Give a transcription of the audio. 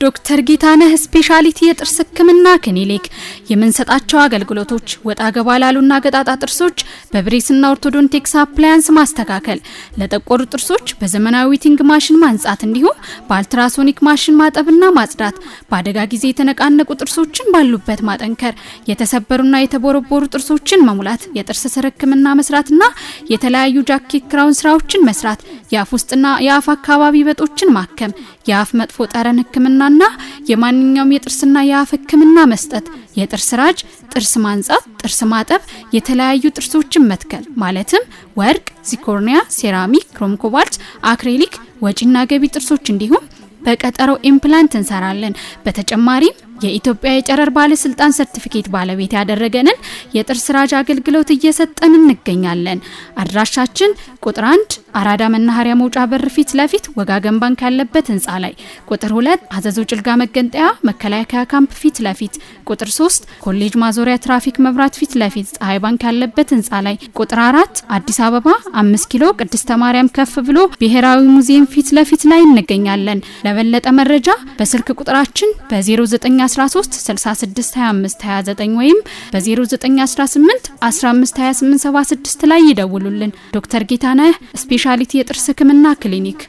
ዶክተር ጌታነህ ስፔሻሊቲ የጥርስ ህክምና ክሊኒክ የምንሰጣቸው አገልግሎቶች ወጣ ገባ ላሉና ገጣጣ ጥርሶች በብሬስና ኦርቶዶንቲክስ አፕላያንስ ማስተካከል፣ ለጠቆሩ ጥርሶች በዘመናዊ ዊቲንግ ማሽን ማንጻት እንዲሁም በአልትራሶኒክ ማሽን ማጠብና ማጽዳት፣ በአደጋ ጊዜ የተነቃነቁ ጥርሶችን ባሉበት ማጠንከር፣ የተሰበሩና የተቦረቦሩ ጥርሶችን መሙላት፣ የጥርስ ስር ህክምና መስራትና የተለያዩ ጃኬት ክራውን ስራዎችን መስራት፣ የአፍ ውስጥና የአፍ አካባቢ በጦችን ማከም፣ የአፍ መጥፎ ጠረን ህክምናና የማንኛውም የጥርስና የአፍ ህክምና መስጠት፣ የጥርስ ራጅ፣ ጥርስ ማንጻት፣ ጥርስ ማጠብ፣ የተለያዩ ጥርሶችን መትከል ማለትም ወርቅ፣ ዚኮርኒያ፣ ሴራሚክ፣ ክሮም ኮባልት፣ አክሪሊክ፣ ወጪና ገቢ ጥርሶች እንዲሁም በቀጠሮ ኢምፕላንት እንሰራለን። በተጨማሪም የኢትዮጵያ የጨረር ባለስልጣን ሰርቲፊኬት ባለቤት ያደረገንን የጥርስ ራጅ አገልግሎት እየሰጠን እንገኛለን። አድራሻችን ቁጥር 1 አራዳ መናኸሪያ መውጫ በር ፊት ለፊት ወጋገን ባንክ ያለበት ህንጻ ላይ፣ ቁጥር 2 አዘዞ ጭልጋ መገንጠያ መከላከያ ካምፕ ፊት ለፊት፣ ቁጥር 3 ኮሌጅ ማዞሪያ ትራፊክ መብራት ፊት ለፊት ፀሐይ ባንክ ያለበት ህንጻ ላይ፣ ቁጥር 4 አዲስ አበባ 5 ኪሎ ቅድስተ ማርያም ከፍ ብሎ ብሔራዊ ሙዚየም ፊት ለፊት ላይ እንገኛለን። ለበለጠ መረጃ በስልክ ቁጥራችን በ0913 66 25 29 ወይም በ0918 15 28 76 ላይ ይደውሉልን። ዶክተር ጌታነህ ስፔሻሊቲ የጥርስ ህክምና ክሊኒክ